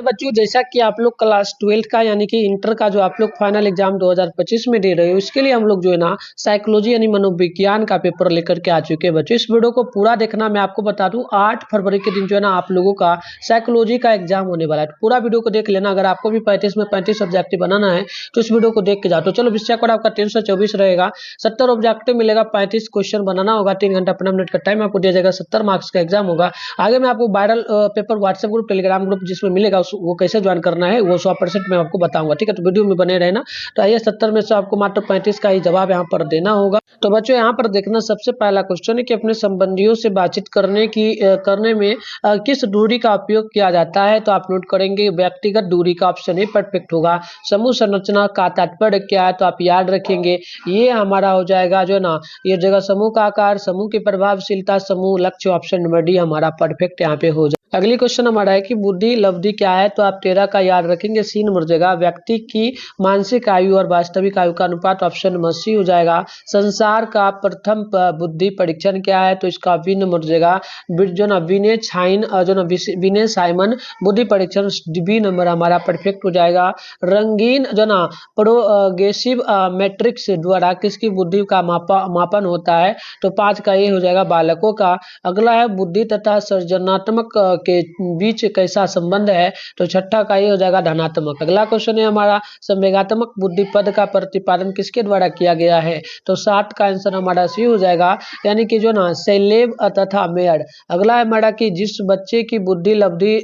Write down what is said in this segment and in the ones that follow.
बच्चों जैसा कि आप लोग क्लास 12 का यानी कि इंटर का जो आप लोग फाइनल एग्जाम 2025 में दे रहे हो, इसके लिए हम लोग जो है ना साइकोलॉजी यानी मनोविज्ञान का पेपर लेकर के आ चुके हैं बच्चों। इस वीडियो को पूरा देखना। मैं आपको बता दूं 8 फरवरी के दिन जो है ना आप लोगों का साइकोलॉजी का एग्जाम होने वाला है। तो पूरा वीडियो को देख लेना। अगर आपको भी 35 में 35 ऑब्जेक्टिव बनाना है तो इस वीडियो को देख के जाओ। तो चलो विषय कोड आपका 324 रहेगा, 70 ऑब्जेक्टिव मिलेगा, 35 क्वेश्चन बनाना होगा, 3 घंटा 15 मिनट का टाइम आपको दिया जाएगा, 70 मार्क्स का एग्जाम होगा। आगे मैं आपको viral paper WhatsApp group, Telegram group जिसमें मिलेगा वो कैसे ज्वाइन करना है वो 100% मैं आपको बताऊंगा। ठीक है, तो वीडियो में बने रहना। तो आइए 70 में से आपको मात्र 35 का ही जवाब यहाँ पर देना होगा। तो बच्चों यहाँ पर देखना, सबसे पहला क्वेश्चन है कि अपने संबंधियों से बातचीत करने में किस दूरी का उपयोग किया जाता है। तो आप नोट करेंगे व्यक्तिगत दूरी का ऑप्शन ही परफेक्ट होगा। समूह संरचना का तात्पर्य क्या है तो आप याद रखेंगे, ये हमारा हो जाएगा जो ना ये जगह समूह का आकार, समूह की प्रभावशीलता, समूह लक्ष्य, ऑप्शन नंबर डी हमारा परफेक्ट यहाँ पे हो जाए। अगली क्वेश्चन हमारा है कि बुद्धि लब्धि क्या है तो आप 13 का याद रखेंगे, सी नंबर जगह। व्यक्ति की मानसिक आयु और वास्तविक आयु का अनुपात, ऑप्शन नंबर सी हो जाएगा। संसार का प्रथम बुद्धि परीक्षण क्या है तो इसका बी नंबर जगह। जो ना विनय छाइन जो ना विनय साइमन बुद्धि परीक्षण, बी नंबर हमारा परफेक्ट हो जाएगा। रंगीन जो ना प्रोग्रेसिव मैट्रिक्स द्वारा किसकी बुद्धि का मापन होता है तो 5 का ये हो जाएगा, बालकों का। अगला है बुद्धि तथा सृजनात्मक के बीच कैसा संबंध है तो छठा का ये हो जाएगा, धनात्मक। अगला क्वेश्चन है हमारा संवेगात्मक बुद्धि पद का प्रतिपादन किसके द्वारा किया गया है तो 7 का आंसर हमारा सी हो जाएगा, यानी कि जो ना सेलेब तथा मेयर। अगला है हमारा कि जिस बच्चे की बुद्धि लब्धि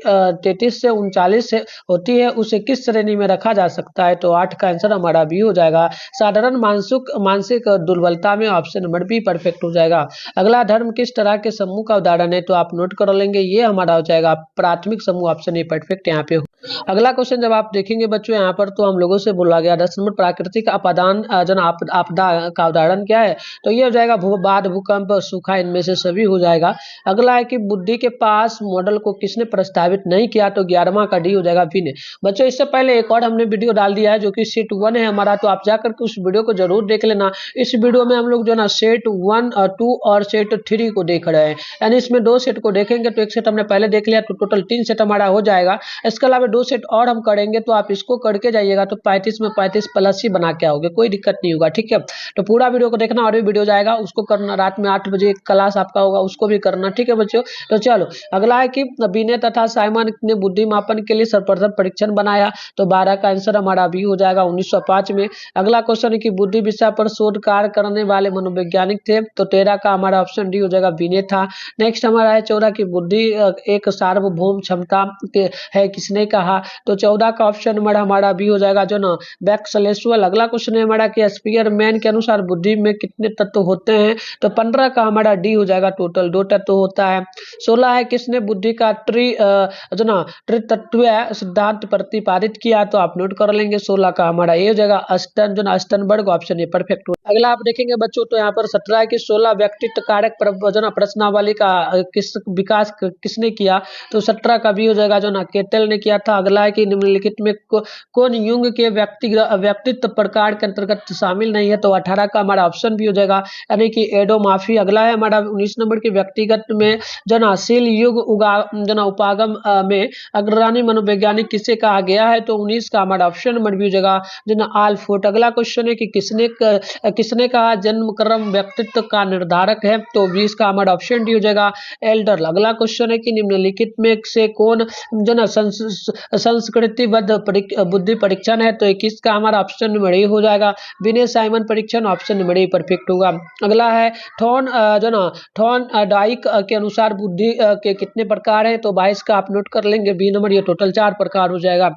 33 से 39 से होती है उसे किस श्रेणी में रखा जा सकता है तो 8 का आंसर हमारा बी हो जाएगा, साधारण मानसिक दुर्बलता में, ऑप्शन नंबर बी परफेक्ट हो जाएगा। अगला धर्म किस तरह के समूह का उदाहरण है तो आप नोट कर लेंगे, ये हमारा हो जाएगा प्राथमिक समूह, ऑप्शन ए परफेक्ट यहाँ पे। अगला क्वेश्चन जब आप देखेंगे बच्चों यहाँ पर तो हम लोगों से बोला गया 10 नंबर प्राकृतिक आपदान जन आपदा का उदाहरण क्या है तो ये हो जाएगा बाढ़, भूकंप, सूखा, इनमें से सभी हो जाएगा। अगला है कि बुद्धि के पास मॉडल को किसने प्रस्तावित नहीं किया तो 11वां का डी हो जाएगा, विनय। बच्चों इससे पहले एक और हमने वीडियो डाल दिया है जो कि सेट 1 है हमारा, तो आप जाकर के उस वीडियो को जरूर देख लेना। इस वीडियो में हम लोग जो ना सेट 1, 2 और सेट 3 को देख रहे हैं, यानी इसमें 2 सेट को देखेंगे तो एक सेट हमने पहले देख लिया तो टोटल 3 सेट हमारा हो जाएगा। इसके अलावा 2 सेट और हम करेंगे तो आप इसको करके जाइएगा तो 35 में 35 प्लस ही बना के आओगे, कोई दिक्कत नहीं होगा। ठीक है, तो पूरा वीडियो को देखना। और भी वीडियो जाएगा उसको करना, रात में 8 बजे क्लास आपका होगा उसको भी करना। ठीक है बच्चों, तो चलो अगला है कि विनय तथा साइमन ने बुद्धि मापन के लिए सर्वप्रथम परीक्षण बनाया तो 12 का आंसर हमारा भी हो जाएगा 1905 में। अगला क्वेश्चन है कि बुद्धि विषय पर शोध कार्य करने वाले मनोवैज्ञानिक थे तो 13 का हमारा ऑप्शन डी हो जाएगा, विनय था। नेक्स्ट हमारा है 14 की बुद्धि एक सार्वभौम क्षमता है, किसने कहा तो 14 का ऑप्शन नंबर हमारा भी हो जाएगा जो ना बैक्सलेसुअल। अगला क्वेश्चन है हमारा कि स्पीयरमैन के अनुसार बुद्धि में कितने तत्व होते हैं तो 15 का हमारा डी हो जाएगा, टोटल 2 तत्व होता है। 16 है किसने बुद्धि का त्रितत्व सिद्धांत प्रतिपादित किया तो आप नोट कर लेंगे, 16 का हमारा ये हो जाएगा, अस्टनबर्ग, ऑप्शन ए परफेक्ट। अगला आप देखेंगे बच्चों तो यहाँ पर 17 की 16 व्यक्तित्व कारक प्रश्नावली का विकास किसने किया तो 17 का भी हो जाएगा जो ना केटल ने किया था। अगला है कि निम्नलिखित में कौन युंग के व्यक्तित्व प्रकार के अंतर्गत शामिल नहीं है तो 18 का हमारा ऑप्शन भी हो जाएगा, यानी कि एडोमाफी। अगला है हमारा 19 नंबर के व्यक्तिगत में जो ना शील युग उपागम में अग्रणी मनोवैज्ञानिक किसे कहा गया है तो 19 का हमारा ऑप्शन नंबर भी हो जाएगा जो ना आल्फोर्ड। अगला क्वेश्चन है कि किसने कहा जन्म क्रम व्यक्तित्व का निर्धारक है तो 20 का हमारा ऑप्शन डी हो जाएगा, एल्डर। अगला क्वेश्चन है कि निम्नलिखित में से कौन जो ना संस्कृतिबद्ध बुद्धि परीक्षण है तो 21 का हमारा ऑप्शन नंबर ए हो जाएगा, विनय साइमन परीक्षण, ऑप्शन नंबर ए परफेक्ट होगा। अगला है थॉर्न डाइक के अनुसार बुद्धि के कितने प्रकार हैं तो 22 का आप नोट कर लेंगे, बी नंबर, ये टोटल 4 प्रकार हो जाएगा।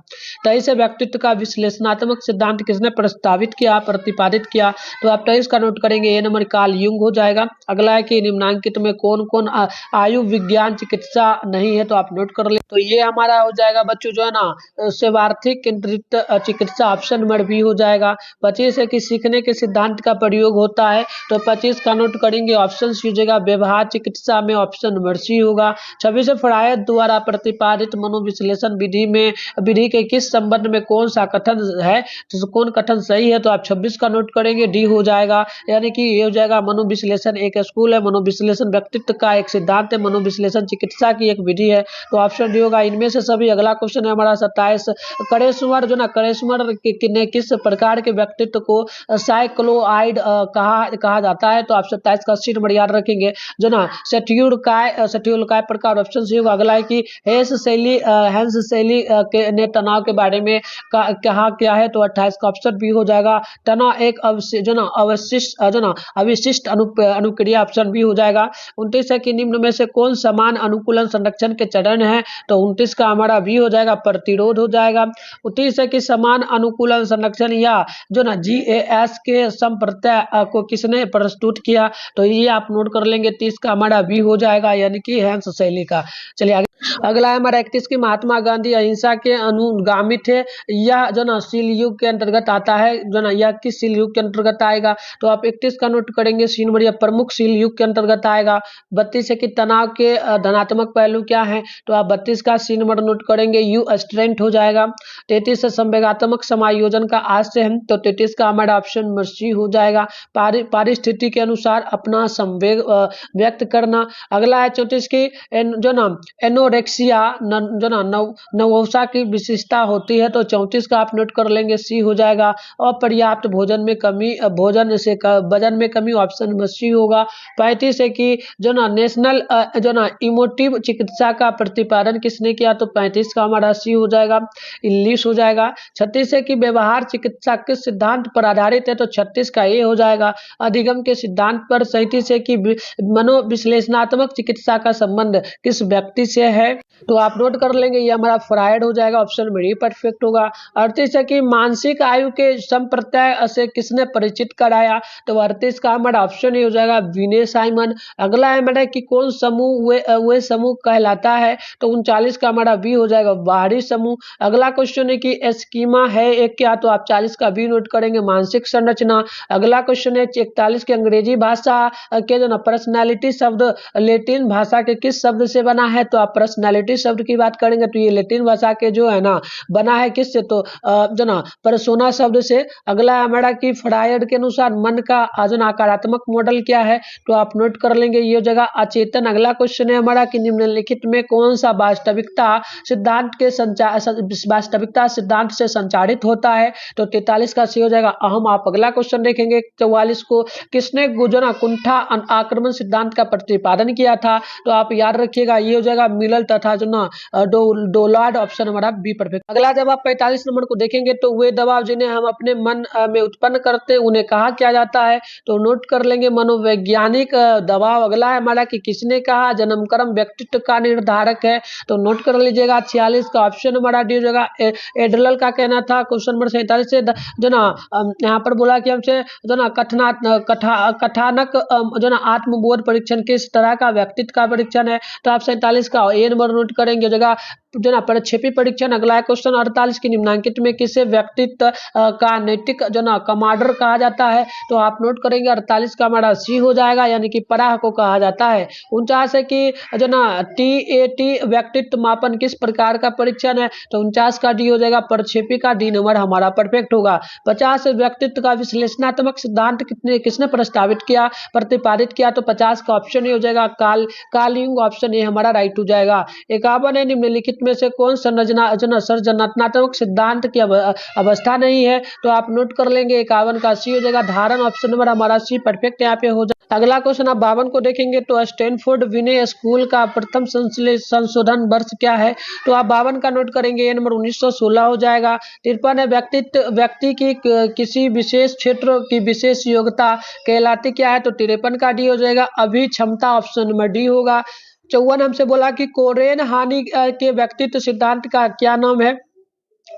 23 व्यक्तित्व का विश्लेषणात्मक सिद्धांत किसने प्रस्तावित किया प्रतिपादित किया तो आप 23 का नोट करेंगे, ए नंबर कार्ल युंग हो जाएगा। अगला है कि निम्नांकित में कौन कौन आयु विज्ञान चिकित्सा नहीं है तो आप नोट कर ले, तो ये हमारा हो जाएगा बच्चों जो है ना सेवार्थिक केंद्रित चिकित्सा, ऑप्शन नंबर बी हो जाएगा। 25 है कि सीखने के सिद्धांत का प्रयोग होता है तो 25 का नोट करेंगे, ऑप्शन सी हो जाएगा व्यवहार चिकित्सा में, ऑप्शन नंबर सी होगा। 26 फ्रायड द्वारा प्रतिपादित मनोविश्लेषण विधि के किस संबंध में कौन सा कथन है तो कौन कथन सही है तो आप 26 का नोट करेंगे, डी हो जाएगा, यानी कि ये हो जाएगा मनोविश्लेषण एक स्कूल है, मनोविश्लेषण व्यक्तित्व का एक सिद्धांत है, मनोविश्लेषण चिकित्सा की एक विधि है तो ऑप्शन डी होगा इनमें से सभी। अगला क्वेश्चन क्वेश्चन है हमारा 27। करेस्मर जो ना करेस्मर ने किस प्रकार के व्यक्तित्व को साइक्लोआइड कहा जाता है? तो आप 27 का सी नंबर याद रखेंगे जो ना सेट्यूलकाय प्रकार। ऑप्शन सी होगा अगला है कि हेंस शैली के ने तनाव के बारे में कहा क्या है? तो 28 का ऑप्शन बी हो जाएगा। तनाव एक अविशिष्ट अनुक्रिया। ऑप्शन बी हो जाएगा। 29 है कि निम्न में से कौन समान अनुकूलन संरक्षण के चरण है? तो 29 का हमारा बी हो जाएगा, प्रतिरोध हो जाएगा। 29 है कि समान अनुकूलन संरक्षण या जो ना GAS के संप्रत्यय को किसने प्रस्तुत किया? तो ये आप नोट कर लेंगे। 30 का हमारा बी हो जाएगा यानी कि हेंस शैली का। चलिए आगे अगला है हमारा 31 की महात्मा गांधी अहिंसा के अनुगामी थे। यह जो ना शील युग के अंतर्गत आता है जो ना, यह किस शील युग के अंतर्गत आएगा? तो आप 31 का नोट करेंगे, सी नंबर प्रमुख शील युग के अंतर्गत आएगा। 32 है कि तनाव के धनात्मक पहलू क्या है? तो आप 32 का सी नंबर नोट करेंगे, यू स्ट्रेंथ हो जाएगा। 33 है संवेगात्मक समायोजन का आशय है। तो 33 का हमारा ऑप्शन नंबर सी हो जाएगा, परिस्थिति के अनुसार अपना संवेग व्यक्त करना। अगला है 34 की जो ना एनोरेक्सिया जो ना नवोसा की विशेषता होती है। तो 34 का आप नोट कर लेंगे, सी हो जाएगा। अपर्याप्त भोजन में कमी, वजन में कमी। ऑप्शन नंबर सी होगा। 35 है कि जो ना नेशनल जो ना इमोटिव चिकित्सा का प्रतिपादन किसने किया? तो 35 का हमारा सी हो जाएगा, इंग्लिश हो जाएगा। 36 है कि व्यवहार चिकित्सा किस सिद्धांत पर आधारित है? तो 36 का ए हो जाएगा, अधिगम के सिद्धांत पर। 37 है कि मनोविश्लेषणात्मक चिकित्सा का संबंध किस व्यक्ति से है? तो आप नोट कर लेंगे, ये हमारा फ्रायड हो जाएगा। ऑप्शन में परफेक्ट होगा। 38 है कि मानसिक आयु के संप्रत्यय से किसने परिचित कराया? तो 38 का हमारा ऑप्शन ही हो जाएगा, विनय साइमन। अगला है हमारा कि कौन समूह वे समूह कहलाता है? तो 39 का हमारा बी हो जाएगा, बाहरी समूह। अगला क्वेश्चन है कि एस्कीमा है एक क्या? तो आप 40 का बी नोट करेंगे, मानसिक संरचना। अगला क्वेश्चन है 41 की अंग्रेजी भाषा के जो ना पर्सनैलिटी शब्द लैटिन भाषा के किस शब्द से बना है? तो आप पर्सनैलिटी शब्द की बात करेंगे तो ये लैटिन भाषा के जो है ना बना है किससे? तो जो ना पर्सोना शब्द से। अगला है हमारा कि फ्रायड के अनुसार मन का जो नकारात्मक मॉडल क्या है? तो आप नोट कर लेंगे, ये जगह अचेतन। अगला क्वेश्चन है हमारा कि निम्नलिखित में कौन सा वास्तविकता सिद्धांत से संचारित होता है? तो 43 का सी हो जाएगा, अहम। आप अगला क्वेश्चन देखेंगे 44 को, किसने जो ना कुंठा आक्रमण सिद्धांत का प्रतिपादन किया था? तो आप याद रखिएगा, ये हो जाएगा मिलर तथा जो ना डोलार्ड। ऑप्शन हमारा बी परफेक्ट। अगला जब आप 45 नंबर को देखेंगे तो वे दबाव जिन्हें हम अपने मन में उत्पन्न करते हैं उन्हें कहा क्या जाता है? तो नोट कर लेंगे, मनोवैज्ञानिक दबाव। अगला है हमारा कि किसने कहा जन्मक्रम व्यक्तित्व का निर्धारक है? तो नोट कर लीजिएगा, 46 का ऑप्शन हमारा डी हो जाएगा, एडलर का कहना था। क्वेश्चन नंबर 47 से जो ना यहाँ पर बोला कि हमसे जो ना कथानक जो ना आत्मबोध परीक्षण किस तरह का व्यक्तित्व का परीक्षण है? तो आप 47 का ए नंबर नोट करेंगे, जगह जो ना प्रक्षेपी परीक्षण। अगला है क्वेश्चन 48 की निम्नलिखित में किसे व्यक्तित्व का नैतिक जो ना कमांडर कहा जाता है? तो आप नोट करेंगे, 48 का हमारा सी हो जाएगा यानी कि पराह को कहा जाता है। 49 है कि जो ना TAT व्यक्तित्व मापन किस प्रकार का परीक्षण है? तो 49 का डी हो जाएगा, प्रक्षेपी का डी नंबर हमारा परफेक्ट होगा। 50 व्यक्तित्व का विश्लेषणात्मक सिद्धांत किसने प्रस्तावित किया, प्रतिपादित किया? तो 50 का ऑप्शन ही हो जाएगा, कार्ल युंग। ऑप्शन ए हमारा राइट हो जाएगा। 51 है निम्नलिखित में से कौन संरचनात्मक सिद्धांत की अवस्था नहीं है? तो आप नोट कर लेंगे, 51 का सी हो जाएगा, धारण। ऑप्शन नंबर हमारा सी परफेक्ट यहाँ पे हो जाएगा। अगला क्वेश्चन आप 52 को देखेंगे तो स्टैनफोर्ड विनय स्कूल का प्रथम संशोधन वर्ष क्या है? तो आप 52 का नोट करेंगे, ये नंबर 1916 हो जाएगा। 53 है व्यक्ति की किसी विशेष क्षेत्र की विशेष योग्यता कहलाती क्या है? तो 53 का डी हो जाएगा, अभी क्षमता। ऑप्शन नंबर डी होगा। 54 हमसे बोला कि कोरेन हानि के व्यक्तित्व सिद्धांत का क्या नाम है?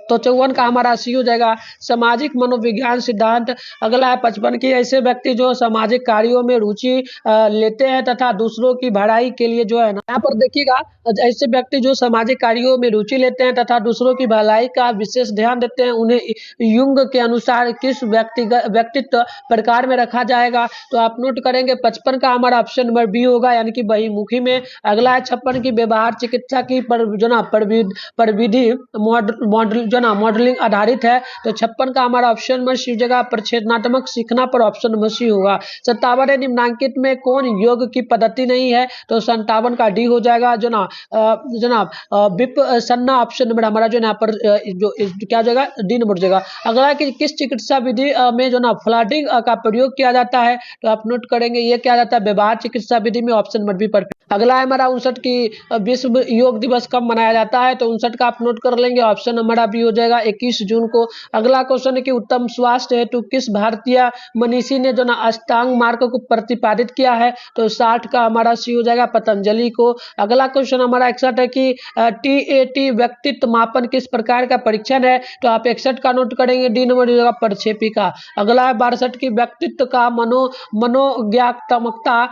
तो 54 का हमारा सी हो जाएगा, सामाजिक मनोविज्ञान सिद्धांत। अगला है 55 की ऐसे व्यक्ति जो सामाजिक कार्यों में रुचि लेते हैं तथा दूसरों की भलाई के लिए जो है ना, यहाँ पर देखिएगा, ऐसे व्यक्ति जो सामाजिक कार्यों में रुचि लेते हैं तथा दूसरों की भलाई का विशेष ध्यान देते हैं उन्हें युंग के अनुसार किस व्यक्तित्व प्रकार में रखा जाएगा? तो आप नोट करेंगे, 55 का हमारा ऑप्शन नंबर बी होगा यानी कि बहुमुखी में। अगला है 56 की व्यवहार चिकित्सा की प्रविधि मॉडल जो जो ना मॉडलिंग आधारित है। तो 56 का हमारा ऑप्शन नंबर सी हो जाएगा परिच्छेदात्मक सीखना पर ऑप्शन नंबर सी होगा। 57 निम्नांकित में कौन योग की पद्धति नहीं है? तो 57 का डी हो जाएगा जनाब विपसन्ना ऑप्शन नंबर हमारा जो यहाँ पर क्या हो जाएगा डी नंबर हो जाएगा। अगला कि किस चिकित्सा विधि में जो ना फ्लडिंग का प्रयोग किया जाता है? तो आप नोट करेंगे ये क्या जाता है व्यवहार चिकित्सा विधि में ऑप्शन नंबर बी परफेक्ट। अगला है हमारा 59 की विश्व योग दिवस कब मनाया जाता है? तो 59 का आप नोट कर लेंगे ऑप्शन हमारा बी हो जाएगा 21 जून को। अगला क्वेश्चन है कि उत्तम स्वास्थ्य हेतु किस भारतीय मनीषी ने जो ना अष्टांग मार्ग को प्रतिपादित किया है? तो 60 का हमारा सी हो जाएगा पतंजलि को। अगला क्वेश्चन हमारा 61 है कि TAT व्यक्तित्व मापन किस प्रकार का परीक्षण है? तो आप 61 का नोट करेंगे डी नंबर हो जाएगा प्रक्षेपी का। अगला है 62 की व्यक्तित्व का मनोज्ञात्मकता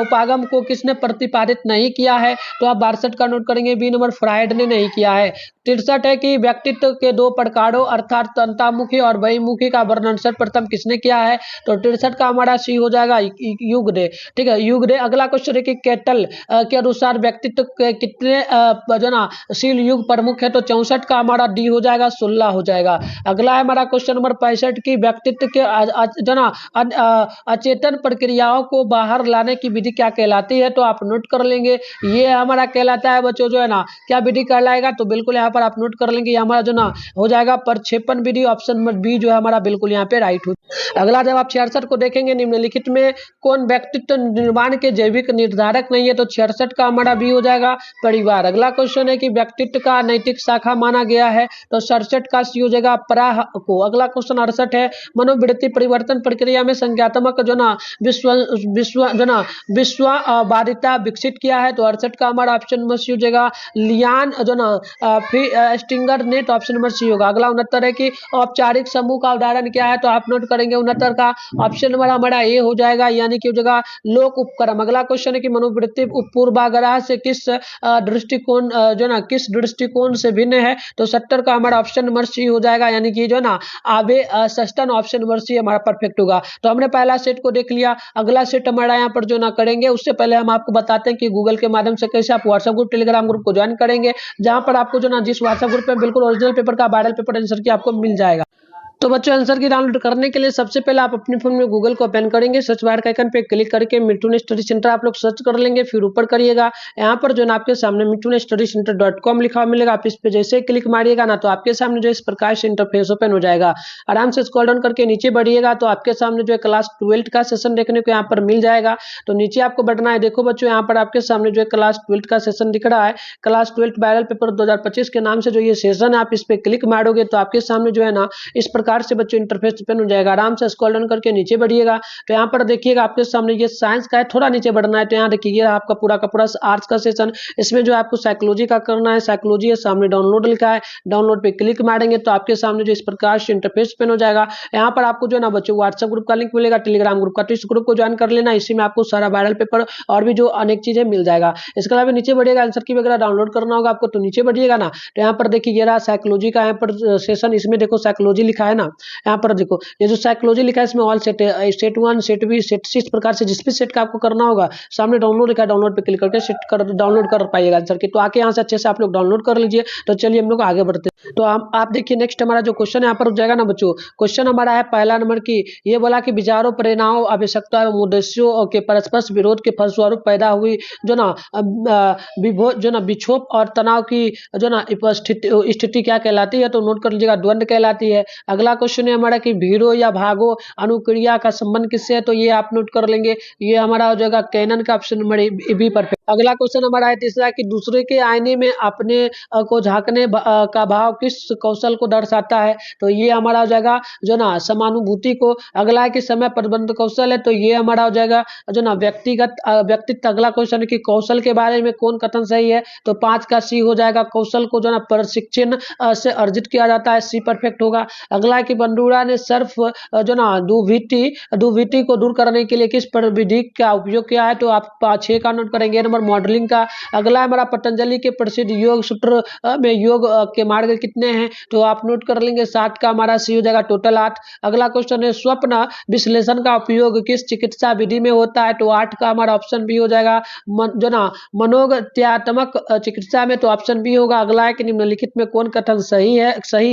उपागम को किसने प्रतिपादित नहीं किया है? तो आप 62 का नोट करेंगे बी नंबर फ्राइड ने नहीं किया है। 63 है कि व्यक्तित्व के दो प्रकारों अर्थात अंतर्मुखी और बहिर्मुखी का वर्णन सर्वप्रथम किसने किया है? तो 63 का हमारा सी हो जाएगा युगदे। ठीक है युगदे। अगला क्वेश्चन है कि केटल के अनुसार व्यक्तित्व के कितने शील युग प्रमुख है? तो 64 का हमारा डी हो जाएगा 16 हो जाएगा। अगला है हमारा क्वेश्चन नंबर 65 की व्यक्तित्व के अचेतन प्रक्रियाओं को बाहर लाने की विधि क्या कहलाती है? तो आप नोट कर लेंगे ये हमारा कहलाता है बच्चों जो है ना क्या विधि कहलाएगा? तो बिल्कुल यहाँ पर आप नोट कर लेंगे हमारा जो ना हो जाएगा प्रक्षेपण विधि ऑप्शन नंबर बी जो है हमारा बिल्कुल यहाँ पे राइट हो। अगला जब आप 66 को देखेंगे निम्नलिखित में कौन व्यक्तित्व निर्माण के जैविक निर्धारक नहीं है? तो 66 का हमारा बी हो जाएगा परिवार। अगला क्वेश्चन है कि व्यक्तित्व का नैतिक शाखा माना गया है? तो 67 का सी हो जाएगा पराह को। अगला क्वेश्चन 68 है मनोवृत्ति परिवर्तन प्रक्रिया में संज्ञात्मक जो ना विश्ववादिता विकसित किया है? तो 68 का हमारा ऑप्शन नंबर सी हो जाएगा लियान जो ना स्टिंगर नेट ऑप्शन नंबर सी होगा। अगला 69 है कि औपचारिक समूह का उदाहरण क्या है? तो आप नोट करेंगे 69 का ऑप्शन नंबर हमारा ए हो जाएगा यानी कि हो जाएगा लोक उपक्रम। अगला क्वेश्चन है कि मनोवृत्ति पूर्वाग्रह से किस दृष्टिकोण किस दृष्टिकोण से भिन्न है? तो 70 का हमारा ऑप्शन नंबर सी हो जाएगा यानी कि जो ना आवे सस्टन ऑप्शन नंबर सी हमारा परफेक्ट होगा। तो हमने पहला सेट को देख लिया। अगला सेट हमारा यहाँ पर जो ना करेंगे उससे पहले हम आपको बताते हैं कि गूगल के माध्यम से कैसे आप व्हाट्सएप ग्रुप टेलीग्राम ग्रुप को ज्वाइन करेंगे जहां पर आपको जो ना जिस व्हाट्सएप ग्रुप में बिल्कुल ओरिजिनल पेपर का वायरल पेपर आंसर की आपको मिल जाएगा। तो बच्चों आंसर की डाउनलोड करने के लिए सबसे पहले आप अपने फोन में गूगल को ओपन करेंगे सर्च बार के आइकन पे क्लिक करके मिठुन स्टडी सेंटर आप लोग सर्च कर लेंगे फिर ऊपर करिएगा यहाँ पर जो ना आपके सामने mittunstudycenter.com लिखा हुआ मिलेगा। आप इस पे जैसे ही क्लिक मारिएगा ना तो आपके सामने जो इस प्रकार से इंटरफेस ओपन हो जाएगा। आराम से स्क्रॉल डाउन करके नीचे बढ़िएगा तो आपके सामने जो है क्लास 12 का सेशन देखने को यहाँ पर मिल जाएगा। तो नीचे आपको बढ़ना है। देखो बच्चों यहाँ पर आपके सामने जो है क्लास 12 का सेशन दिख रहा है क्लास 12 वायरल पेपर 2025 के नाम से जो ये सेशन है आप इस पे क्लिक मारोगे तो आपके सामने जो है ना इस प्रकार से बच्चों इंटरफेस ओपन हो जाएगा। आराम से स्क्रॉल डाउन करके नीचे बढ़िएगा तो यहाँ पर देखिएगा आपके सामने ये साइंस का है थोड़ा नीचे बढ़ना है तो यहाँ देखिए आपका पूरा का पूरा आर्ट्स का सेशन इसमें जो आपको साइकोलॉजी का करना है साइकोलॉजी है सामने डाउनलोड लिखा है डाउनलोड पे क्लिक मारेंगे तो आपके सामने जो इस प्रकार से इंटरफेस ओपन हो जाएगा। यहाँ पर आपको जो है ना बच्चों व्हाट्सएप ग्रुप का लिंक मिलेगा टेलीग्राम ग्रुप का तो इस ग्रुप को ज्वाइन कर लेना। इसी में आपको सारा वायरल पेपर और भी जो अनेक चीजें मिल जाएगा। इसके अलावा नीचे बढ़िएगा आंसर की वगैरह डाउनलोड करना होगा आपको तो नीचे बढ़िएगा ना तो यहाँ पर देखिए ये रहा साइकोलॉजी का यहाँ पर सेशन इसमें देखो साइकोलॉजी लिखा है ना यहाँ पर देखो ये जो साइकोलॉजी लिखा है इसमें ऑल सेट है सेट 1 सेट बी सेट सी इस प्रकार से जिस भी सेट का आपको करना होगा सामने डाउनलोड लिखा है डाउनलोड पे क्लिक करके सेट कर डाउनलोड कर पाइएगा आंसर की। तो आके यहाँ से अच्छे से आप लोग डाउनलोड कर लीजिए। तो चलिए हम लोग आगे बढ़ते हैं। तो आप देखिए नेक्स्ट हमारा जो क्वेश्चन यहाँ पर हो जाएगा ना बच्चों क्वेश्चन हमारा है पहला नंबर की ये बोला कि विचारों प्रेरणाओं आवश्यकता एवं उद्देश्यों के परस्पर विरोध के फलस्वरूप पैदा हुई जो ना विक्षोभ और तनाव की जो ना स्थिति क्या कहलाती है? तो नोट कर लीजिएगा द्वंद्व कहलाती है। अगला क्वेश्चन है हमारा कि भीड़ो या भागो अनुक्रिया का संबंध किससे है? तो ये आप नोट कर लेंगे ये हमारा हो जाएगा कैनन का ऑप्शन नंबर बी परफेक्ट। अगला क्वेश्चन हमारा है तीसरा कि दूसरे के आईने में अपने को झांकने का भाव किस कौशल को दर्शाता है? तो ये हमारा हो जाएगा जो ना समानुभूति को। अगला है कि समय प्रबंध कौशल है तो ये हमारा हो जाएगा जो ना व्यक्तित्व। अगला क्वेश्चन है कि कौशल के बारे में कौन कथन सही है? तो 5 का सी हो जाएगा कौशल को जो ना प्रशिक्षण से अर्जित किया जाता है सी परफेक्ट होगा। अगला अगला है कि बंडूरा ने सर्फ जो ना डूविटी को दूर करने के लिए किस प्रविधि का उपयोग किया है, तो आप 6 का नोट करेंगे। नंबर मॉडलिंग का। अगला है हमारा पतंजलि के प्रसिद्ध योग सूत्र में योग के मार्ग कितने हैं, तो आप नोट कर लेंगे 7 का हमारा सी हो जाएगा, टोटल 8। अगला क्वेश्चन है स्वप्न विश्लेषण का उपयोग किस चिकित्सा विधि में होता है, तो 8 का हमारा ऑप्शन बी हो जाएगा, जो ना मनोगत्यात्मक चिकित्सा में, तो ऑप्शन बी होगा। अगला है कि निम्नलिखित में कौन कथन सही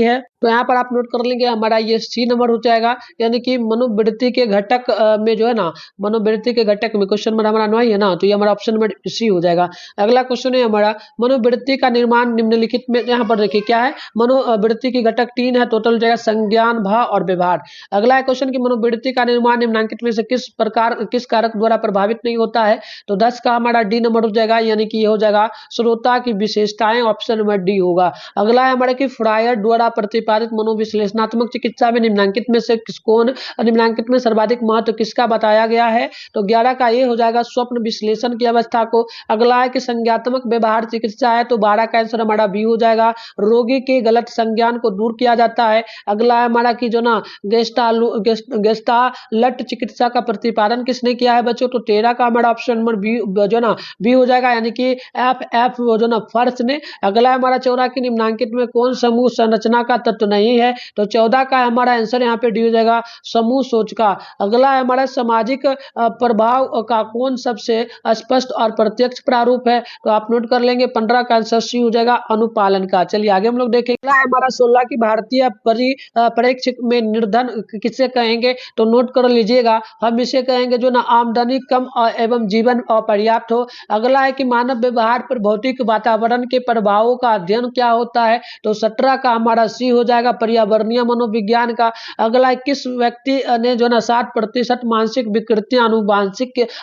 है, तो यहाँ पर आप नोट कर लेंगे हमारा ये सी नंबर हो जाएगा, यानी कि मनोवृत्ति के घटक में जो है ना, मनोवृत्ति के घटक में क्वेश्चन नंबर हमारा 9 है ना, तो ये हमारा ऑप्शन नंबर सी हो जाएगा। अगला क्वेश्चन है हमारा मनोवृत्ति का निर्माण निम्नलिखित में, यहाँ पर देखिए क्या है, मनोवृत्ति की घटक 3 है, टोटल हो जाएगा संज्ञान, भाव और व्यवहार। अगला है क्वेश्चन की मनोवृत्ति का निर्माण निम्नलिखित में से किस कारक द्वारा प्रभावित नहीं होता है, तो 10 का हमारा डी नंबर हो जाएगा, यानी कि ये हो जाएगा श्रोता की विशेषताएं, ऑप्शन नंबर डी होगा। अगला है हमारे की फ्रायर द्वारा प्रतिपादित मनोविश्लेषणात्मक चिकित्सा में निम्नलिखित में से निम्नलिखित में सर्वाधिक महत्व किसका बताया गया है, तो 11 का ये हो जाएगा स्वप्न विश्लेषण की अवस्था को। अगला है कि संज्ञात्मक व्यवहार चिकित्सा है, तो 12 का आंसर हमारा बी हो जाएगा, रोगी के गलत संज्ञान को दूर किया जाता है। अगला है हमारा कि जो ना गेस्टाल्ट चिकित्सा का प्रतिपादन किसने किया है बच्चों, तो 13 का हमारा ऑप्शन नंबर बी जो ना बी हो जाएगा, यानी कि एफ जो ना फर्स्ट ने। अगला है हमारा 14 की निम्नलिखित में कौन समूह संरचना का तत्व नहीं है, तो 14 का हमारा आंसर यहाँ पे डी हो जाएगा, समूह सोच का। अगला है हमारा सामाजिक प्रभाव का कौन सबसे स्पष्ट और प्रत्यक्ष प्रारूप है, तो आप नोट कर लेंगे 15 का आंसर सी हो जाएगा, अनुपालन का। चलिए आगे हम लोग देखेंगे। अगला है हमारा 16 की भारतीय परिप्रेक्ष्य में निर्धन किसे कहेंगे, तो नोट कर लीजिएगा, हम इसे कहेंगे जो ना आमदनी कम एवं जीवन अपर्याप्त हो। अगला है कि मानव व्यवहार पर भौतिक वातावरण के प्रभावों का अध्ययन क्या होता है, तो 17 का हमारा सी हो जाएगा, पर्यावरणीय मनोविज्ञान का। अगला किस व्यक्ति ने जो ना 60% मानसिक विकृतियां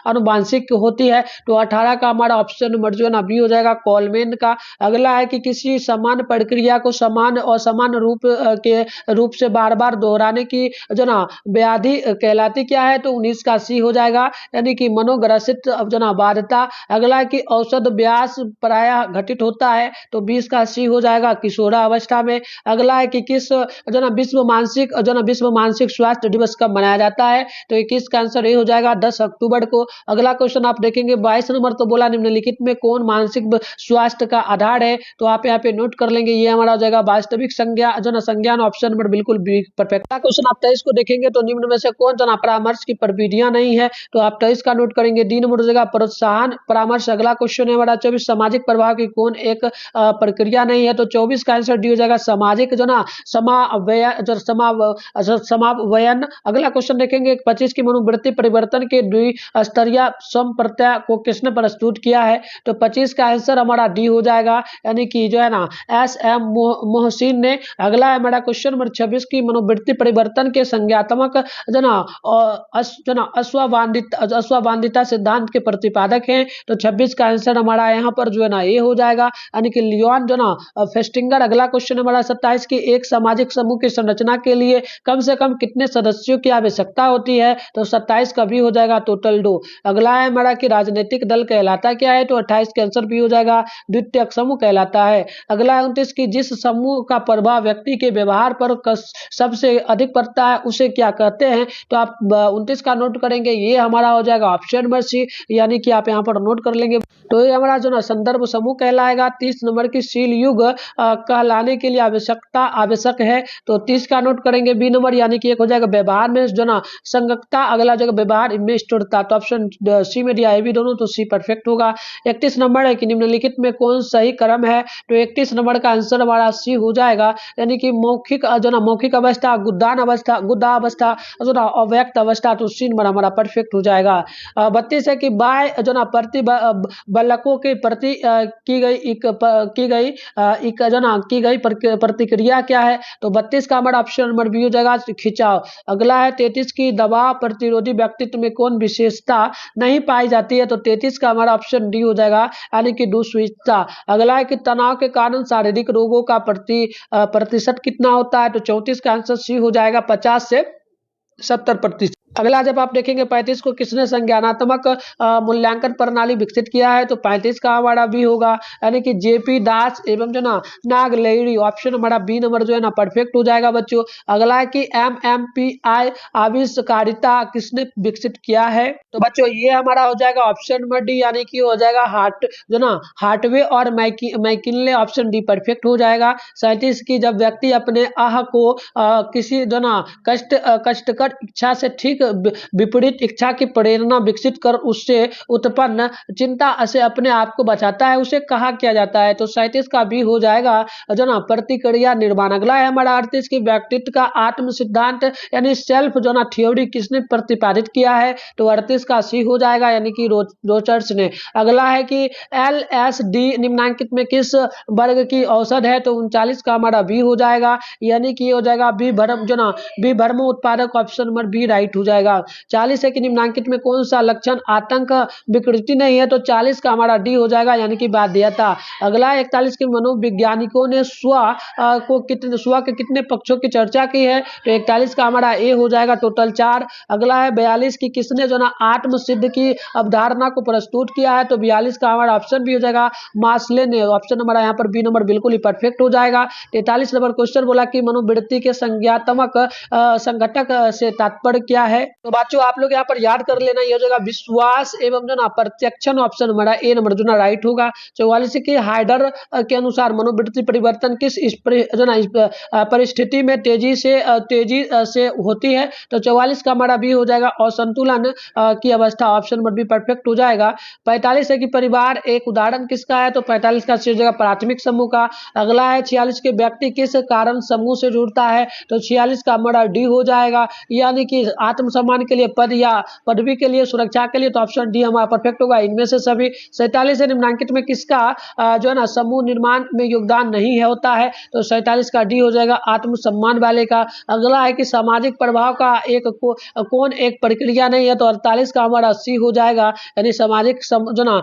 अनुवांशिक होती है, तो 18 का हमारा ऑप्शन नंबर जो ना बी हो जाएगा, कॉलमेन का। अगला है कि किसी समान प्रक्रिया को समान और समान रूप से बार बार दोहराने की जो ना व्याधि कहलाती क्या है, तो 19 का सी हो जाएगा, यानी कि मनोग्रसित जो ना बाध्यता। अगला है कि औसत व्यास प्रायः घटित होता है, तो 20 का सी हो जाएगा, किशोरावस्था में। अगला है कि किस जो ना विश्व मानसिक स्वास्थ्य दिवस कब मनाया जाता है, तो 21 का आंसर ये हो जाएगा, 10 अक्टूबर को। अगला क्वेश्चन आप देखेंगे 22 नंबर, तो बोला निम्नलिखित में कौन मानसिक स्वास्थ्य का आधार है, तो आप यहाँ पे नोट कर लेंगे, ये हमारा हो जाएगा वास्तविक संज्ञा जो ना संज्ञान, ऑप्शन नंबर बिल्कुल बी परफेक्ट। क्वेश्चन आप 23 को देखेंगे, तो निम्न में से कौन जना परामर्श की प्रविधियां नहीं है, तो आप 23 का नोट करेंगे, डी नंबर हो जाएगा प्रोत्साहन परामर्श। अगला क्वेश्चन है हमारा 24 सामाजिक प्रभाव की कौन एक प्रक्रिया नहीं है, तो 24 का आंसर डी हो जाएगा, सामाजिक जो ना समावयन। अगला क्वेश्चन देखेंगे 25 की मनोवृत्ति परिवर्तन के द्विस्तरीय संप्रत्यय को किसने प्रस्तुत किया है, तो 25 का आंसर हमारा डी हो जाएगा, यानी कि जो है ना एस एम मोहसिन ने। अगला है हमारा क्वेश्चन नंबर 26 की मनोवृत्ति परिवर्तन के संज्ञात्मक जो ना अश्ववान्दिता सिद्धांत के प्रतिपादक हैं, तो 26 का आंसर हमारा यहाँ पर जो है ना ये हो जाएगा, यानी कि लियोन जो ना फेस्टिंगर। अगला क्वेश्चन हमारा 27 की एक सामाजिक समूह की संरचना के लिए कम से कम कितने सदस्यों की आवश्यकता होती है, तो 27 का भी हो जाएगा, टोटल 2। अगला है हमारा कि राजनीतिक दल कहलाता क्या है, तो 28 के आंसर भी हो जाएगा, द्वितीयक समूह कहलाता है। अगला है 29 की जिस समूह का प्रभाव व्यक्ति के व्यवहार पर सबसे अधिक पड़ता है उसे क्या कहते हैं, तो आप 29 का नोट करेंगे, ये हमारा हो जाएगा ऑप्शन नंबर सी, यानी कि आप यहाँ पर नोट कर लेंगे, तो ये हमारा जो ना संदर्भ समूह कहलाएगा। 30 नंबर की शील युग कहलाने के लिए आवश्यक है, तो 30 का नोट करेंगे, बी नंबर, यानी कि एक हो जाएगा व्यवहार में जो ना संगतता। अगला जगह व्यवहार में स्थिरता, तो ऑप्शन सी में दिया है भी दोनों, तो सी परफेक्ट होगा। 31 नंबर है कि निम्नलिखित में कौन सही क्रम है, तो 31 नंबर का आंसर हमारा सी हो जाएगा, यानी कि मौखिक अवस्था, गुद्दा अवस्था जो ना अव्यक्त अवस्था, तो सी नंबर हमारा परफेक्ट हो जाएगा। 32 है कि बाय जो ना प्रति बलकों के प्रति की गई प्रतिक्रिया क्या है, तो 32 का हमारा ऑप्शन नंबर बी हो जाएगा, खिंचाव। अगला है 33 की दबाव प्रतिरोधी व्यक्तित्व में कौन विशेषता नहीं पाई जाती है, तो 33 का हमारा ऑप्शन डी हो जाएगा, यानी कि दुस्विचता। अगला है कि तनाव के कारण शारीरिक रोगों का प्रतिशत कितना होता है, तो 34 का आंसर सी हो जाएगा, 50 से 70%। अगला जब आप देखेंगे 35 को किसने संज्ञानात्मक मूल्यांकन प्रणाली विकसित किया है, तो 35 का हमारा बी होगा, यानी कि जेपी दास एवं जो ना नागलेरी। ऑप्शन हमारा बी नंबर जो है ना परफेक्ट हो जाएगा बच्चों। अगला है कि एमएमपीआई आविष्कारिता किसने विकसित किया है, तो बच्चों ये हमारा हो जाएगा ऑप्शन नंबर डी, यानी कि हो जाएगा हार्ट जो ना हार्टवे और मैकिनले। ऑप्शन डी परफेक्ट हो जाएगा। 37 की जब व्यक्ति अपने आह को किसी जो ना कष्टकर इच्छा से ठीक विपरीत इच्छा की प्रेरणा विकसित कर उससे उत्पन्न चिंता से अपने आप को बचाता है, उसे कहा किया जाता है, तो 37 का भी हो जाएगा जो ना प्रतिक्रिया निर्माण। अगला है हमारा 38 की व्यक्तित्व का आत्म सिद्धांत यानी सेल्फ जो ना थ्योरी किसने प्रतिपादित किया है, तो 38 का सी हो जाएगा, यानी कि रोचर्स ने। अगला है कि एलएसडी निम्नांकित में किस वर्ग की औषध है, तो 39 का हमारा बी हो जाएगा, यानी कि हो जाएगा बी भरम जो ना बी भरम उत्पादक। ऑप्शन नंबर बी राइट हो जाएगा। 40 है कि निम्नांकित में कौन सा लक्षण आतंक विकृति नहीं है, तो 40 का हमारा डी हो जाएगा, यानी कि बाध्यता। अगला 41 के मनोवैज्ञानिकों ने स्व के कितने पक्षों की चर्चा की है, तो 41 का हमारा ए हो जाएगा, टोटल 4। अगला है 42 की किसने जो ना आत्म सिद्ध की अवधारणा को प्रस्तुत किया है, तो 42 का हमारा ऑप्शन भी हो जाएगा मास्ले ने। ऑप्शन हमारा यहाँ पर बी नंबर बिल्कुल ही परफेक्ट हो जाएगा। 43 नंबर क्वेश्चन बोला कि मनोवृत्ति के संज्ञात्मक संघटक से तात्पर्य क्या है, तो बच्चों आप लोग यहाँ पर याद कर लेना, ये हो जाएगा विश्वास एवं जो ना प्रत्यक्षण। ऑप्शन हमारा ए नंबर जो ना राइट होगा। 44 की हाइडर के अनुसार मनोवृत्ति परिवर्तन किस जो ना परिस्थिति में तेजी से होती है, तो 44 का हमारा भी हो जाएगा असंतुलन की अवस्था। ऑप्शन नंबर बी परफेक्ट हो जाएगा। 45 है कि परिवार एक उदाहरण किसका है, तो 45 का सी हो जाएगा प्राथमिक समूह का। अगला है 46 के व्यक्ति किस कारण समूह से जुड़ता है, तो 46 का हमारा डी हो जाएगा, यानी कि आत्मसम्मान के लिए, पद या पदवी के लिए, सुरक्षा के लिए, तो ऑप्शन डी हमारा परफेक्ट होगा इनमें से सभी। 47 है निम्नांकित में किसका जो है ना समूह निर्माण में योगदान नहीं है होता है, तो 47 का डी हो जाएगा आत्मसम्मान वाले का। अगला है कि सामाजिक प्रभाव का कौन एक प्रक्रिया नहीं है, तो 48 का हमारा सी हो जाएगा, यानी सामाजिक जो ना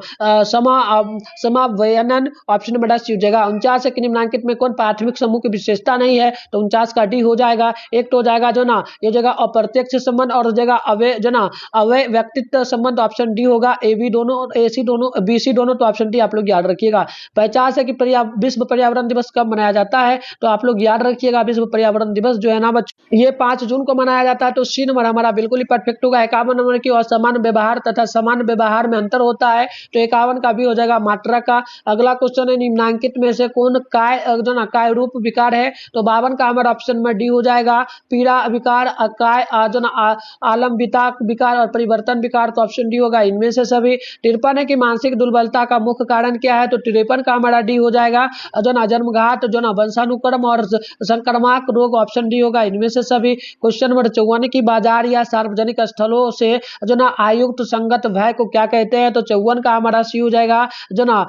समावयन। ऑप्शन नंबर सी हो जाएगा। 49 है कि निम्नांकित में कौन प्राथमिक समूह की विशेषता नहीं है, तो 49 का डी हो जाएगा। एक तो हो जाएगा जो ना ये जगह अप्रत्यक्ष संबंध और जगह अवय जो ना अवय व्यक्तित्व संबंध। ऑप्शन डी होगा। ए बी दोनों, ए सी दोनों, बी सी दोनों, तो ऑप्शन डी आप लोग याद रखिएगा। 50 है कि विश्व पर्यावरण दिवस कब मनाया जाता है, तो आप लोग याद रखिएगा विश्व पर्यावरण दिवस जो है ना बच्चों ये 5 जून को मनाया जाता है, तो सी नंबर हमारा बिल्कुल ही परफेक्ट होगा। 51 नंबर की असमान व्यवहार तथा समान व्यवहार में अंतर होता है, तो 51 का भी हो जाएगा मात्रा का। अगला क्वेश्चन है निम्नांकित में से कौन काय जो ना काय रूप विकार है, तो 52 का हमारा ऑप्शन में डी हो जाएगा। पीड़ा विकार, काय जो ना आलम्बिता विकार और परिवर्तन विकार, तो ऑप्शन डी होगा इनमें से सभी। 53 है कि मानसिक दुर्बलता का मुख्य कारण क्या है, तो 53 का हमारा डी हो जाएगा जो ना जन्मघात जो ना वंशानुक्रम और संक्रामक रोग। ऑप्शन डी होगा इनमें से सभी। क्वेश्चन नंबर 54 की बाजार या सार्वजनिक स्थलों से जो ना आयुक्त संगत भय को क्या कहते हैं, तो 54 का हमारा सी हो जाएगा जो ना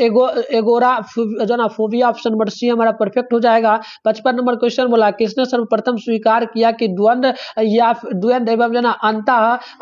एगोरा जो ना फोबिया। ऑप्शन नंबर सी हमारा परफेक्ट हो जाएगा। 55 नंबर क्वेश्चन बोला किसने सर्वप्रथम स्वीकार किया कि द्वंद्व एवं जो ना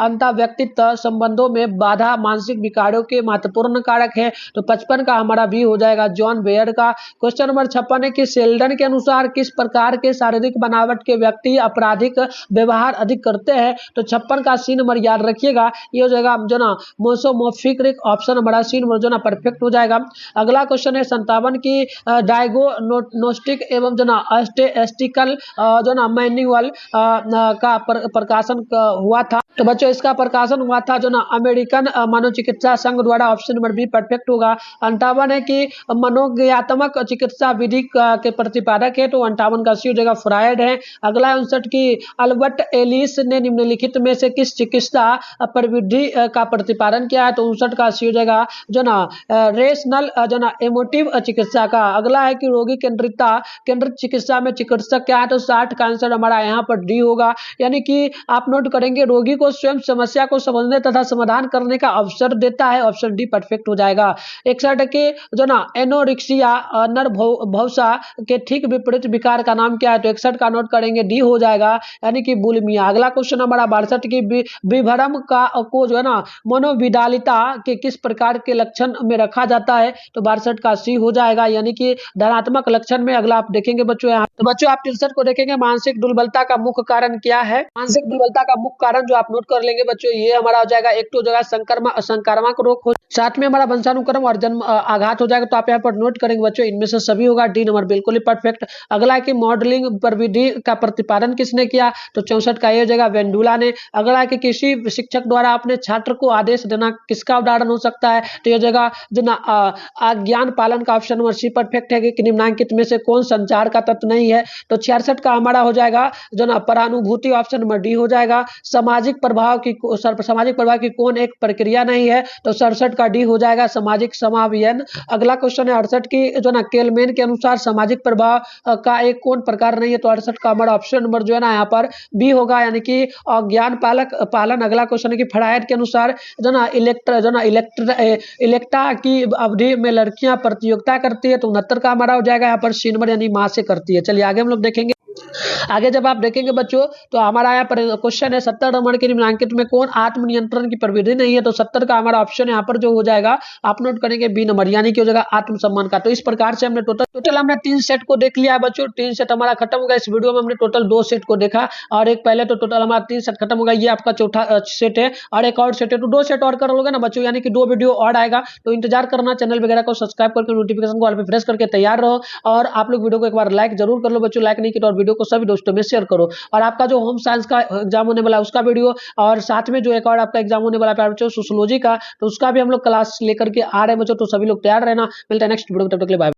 अंत व्यक्तित्व संबंधों में बाधा मानसिक विकारों के महत्वपूर्ण कारक है, तो 55 का हमारा भी हो जाएगा जॉन बेयर का। क्वेश्चन नंबर 56 है कि सेल्डन के अनुसार किस प्रकार के शारीरिक बनावट के व्यक्ति आपराधिक व्यवहार अधिक करते हैं, तो 56 का सी नंबर याद रखिएगा, ये हो जाएगा जो ना मोसोमोर्फिक। ऑप्शन हमारा सी नंबर जो ना परफेक्ट हो जाएगा। अगला क्वेश्चन है 57 की डायग्नोस्टिक एवं जो ना स्टेटिस्टिकल जो ना मैनुअल का प्रकाशन हुआ था, तो बच्चों इसका प्रकाशन हुआ था जो ना अमेरिकन मनोचिकित्सा संघ द्वारा। ऑप्शन नंबर बी परफेक्ट होगा। 58 है कि मनोज्ञात्मक चिकित्सा विधि के प्रतिपादक है, तो 58 का सी हो जाएगा फ्रायड है। अगला 59 की अल्बर्ट एलिस ने निम्नलिखित में से किस चिकित्सा प्रविधि का प्रतिपादन किया है, तो 59 का सी हो जाएगा जो ना रेशनल जो ना इमोटिव चिकित्सा का। अगला है कि रोगी केंद्रित चिकित्सा में चिकित्सक क्या है, तो 60 का आंसर हमारा यहाँ पर डी होगा, यानी कि आप नोट करेंगे रोगी को स्वयं समस्या को समझने तथा समाधान करने का अवसर देता है। ऑप्शन डी परफेक्ट हो जाएगा। 61 के जो ना एनोरिक्सिया नरभौसा के ठीक विपरीत विकार का नाम क्या है, तो 61 का नोट करेंगे डी हो जाएगा, यानी कि बुलिमिया। अगला क्वेश्चन हमारा 62 की विभ्रम को जो है ना मनोविडालिता के किस प्रकार के लक्षण में रखा जाता है, तो 62 का सी हो जाएगा, यानी कि धनात्मक लक्षण में। अगला आप देखेंगे बच्चों यहाँ, तो बच्चों आप 63 को देखेंगे मानसिक दुर्बलता का मुख्य कारण क्या है। मानसिक दुर्बलता का मुख्य कारण जो आप नोट कर लेंगे बच्चों, ये हमारा हो जाएगा एक तो जगह संक्रामक रोग हो, साथ में हमारा वंशानुक्रम और जन्म आघात हो जाएगा। तो आप यहाँ पर नोट करेंगे बच्चों, इनमें से सभी होगा। डी नंबर बिल्कुल ही परफेक्ट। अगला है कि मॉडलिंग प्रविधि का प्रतिपादन किसने किया, तो 64 का ये हो जाएगा वेंडुला ने। अगला है कि किसी शिक्षक द्वारा अपने छात्र को आदेश देना किसका उदाहरण हो सकता है, तो ये जगह जो ना आज्ञान पालन का ऑप्शन नंबर सी परफेक्ट है कि निम्नलिखित में से कौन संचार का तत्व नहीं है, तो 66 का हमारा हो जाएगा जो ना परानुभूति, ऑप्शन नंबर डी हो जाएगा। सामाजिक प्रभाव की कौन एक प्रक्रिया नहीं है, तो 67 का डी हो जाएगा सामाजिक समावयन। अगला क्वेश्चन है 68 की जो ना केलमेन के अनुसार सामाजिक प्रभाव का एक कौन प्रकार नहीं है, तो 68 का हमारा ऑप्शन नंबर जो है ना यहाँ पर बी होगा, यानी कि ज्ञान पालन। अगला क्वेश्चन है कि फ्रायड के अनुसार जो ना इलेक्टा की अवधि में लड़कियां प्रतियोगिता करती है, तो 69 का हमारा हो जाएगा यहाँ पर सी नंबर, यानी माँ से करती है। चलिए आगे हम लोग देखेंगे। आगे जब आप देखेंगे बच्चों, तो हमारा यहाँ पर क्वेश्चन है 70 नंबर के निम्नलिखित में कौन आत्म नियंत्रण की प्रविधि नहीं है, तो 70 का हमारा ऑप्शन यहाँ पर जो हो जाएगा आप नोट करेंगे बी नंबर, यानी कि हो जाएगा आत्मसम्मान का। तो इस प्रकार से हमने टोटल हमने 3 सेट को देख लिया है बच्चों। 3 सेट हमारा खत्म हो गया। इस वीडियो में हमने टोटल 2 सेट को देखा और एक पहले, तो टोटल हमारा 3 सेट खत्म हो गया। ये आपका चौथा सेट है और एक और सेट है, तो 2 सेट और कर लोगे ना बच्चों, यानी कि 2 वीडियो और आएगा। तो इंतजार करना, चैनल वगैरह को सब्सक्राइब करके नोटिफिकेशन को ऑल पे प्रेस करके तैयार रहो। और आप लोग वीडियो को एक बार लाइक जरूर कर लो बच्चों, लाइक नहीं किया तो और वीडियो को सभी दोस्तों में शेयर करो। और आपका जो होम साइंस का एग्जाम होने वाला है उसका वीडियो, और साथ में जो एक और आपका एग्जाम होने वाला है बच्चों सोशियोलॉजी का, तो उसका भी हम लोग क्लास लेकर के आ रहे हैं बच्चों, तो सभी लोग तैयार रहना। मिलते हैं नेक्स्ट वीडियो में, तब तक के लिए बाय।